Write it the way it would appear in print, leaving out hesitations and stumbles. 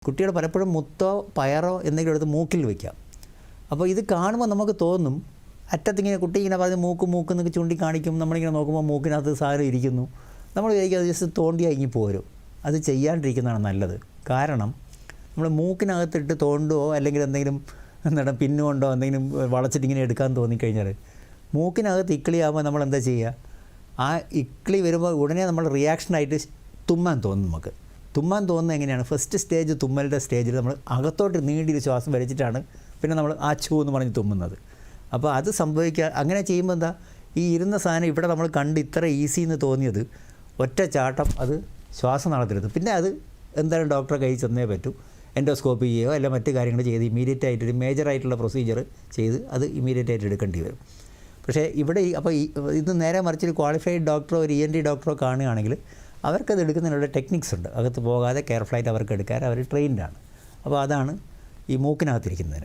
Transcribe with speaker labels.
Speaker 1: കുട്ടികൾ പലപ്പോഴും മുത്തോ പയറോ എന്തെങ്കിലും എടുത്ത് മൂക്കിൽ വയ്ക്കാം. അപ്പോൾ ഇത് കാണുമ്പോൾ നമുക്ക് തോന്നും, അറ്റത്തിങ്ങനെ കുട്ടി ഇങ്ങനെ പറഞ്ഞ് മൂക്ക് എന്നൊക്കെ ചൂണ്ടിക്കാണിക്കും. നമ്മളിങ്ങനെ നോക്കുമ്പോൾ മൂക്കിനകത്ത് സാധനം ഇരിക്കുന്നു. നമ്മൾ വിചാരിക്കും അത് ജസ്റ്റ് തോണ്ടി അയങ്ങി പോരും. അത് ചെയ്യാണ്ടിരിക്കുന്നതാണ് നല്ലത്. കാരണം നമ്മൾ മൂക്കിനകത്തിട്ട് തോണ്ടുകയോ അല്ലെങ്കിൽ എന്തെങ്കിലും പിന്നുകൊണ്ടോ എന്തെങ്കിലും വളച്ചിട്ട് ഇങ്ങനെ എടുക്കാൻ തോന്നിക്കഴിഞ്ഞാൽ മൂക്കിനകത്ത് ഇക്കിളിയാകുമ്പോൾ നമ്മൾ എന്താ ചെയ്യുക? ആ ഇക്കിളി വരുമ്പോൾ ഉടനെ നമ്മൾ റിയാക്ഷനായിട്ട് തുമ്മാൻ തോന്നും. നമുക്ക് തുമ്മാൻ തോന്നുന്നത് എങ്ങനെയാണ്? ഫസ്റ്റ് സ്റ്റേജ് തുമ്മലിൻ്റെ സ്റ്റേജിൽ നമ്മൾ അകത്തോട്ട് നീണ്ടിയൊരു ശ്വാസം വലിച്ചിട്ടാണ് പിന്നെ നമ്മൾ ആ ചൂ എന്ന് പറഞ്ഞ് തുമ്മുന്നത്. അപ്പോൾ അത് സംഭവിക്കുക. അങ്ങനെ ചെയ്യുമ്പോൾ എന്താ, ഈ ഇരുന്ന സാധനം ഇവിടെ നമ്മൾ കണ്ട് ഇത്ര ഈസി എന്ന് തോന്നിയത് ഒറ്റ ചാട്ടം അത് ശ്വാസനാളത്തിലെത്തും. പിന്നെ അത് എന്തായാലും ഡോക്ടറെ കയ്യിൽ ചെന്നേ പറ്റൂ. എൻഡോസ്കോപ്പി ചെയ്യുകയോ അല്ലെങ്കിൽ മറ്റു കാര്യങ്ങൾ ചെയ്ത് ഇമീഡിയറ്റ് ആയിട്ടൊരു മേജറായിട്ടുള്ള പ്രൊസീജിയർ ചെയ്ത് അത് ഇമീഡിയറ്റ് ആയിട്ട് എടുക്കേണ്ടി വരും. പക്ഷേ ഇവിടെ അപ്പോൾ ഇത് നേരെ മറിച്ചൊരു ക്വാളിഫൈഡ് ഡോക്ടറോ ഒരു ENT ഡോക്ടറോ കാണുകയാണെങ്കിൽ അവർക്കത് എടുക്കുന്നതിനുള്ള ടെക്നിക്സ് ഉണ്ട്. അകത്ത് പോകാതെ കെയർഫുള്ളായിട്ട് അവർക്ക് എടുക്കാൻ അവർ ട്രെയിൻഡാണ്. അപ്പോൾ അതാണ് ഈ മൂക്കിനകത്തിരിക്കുന്നതിന്.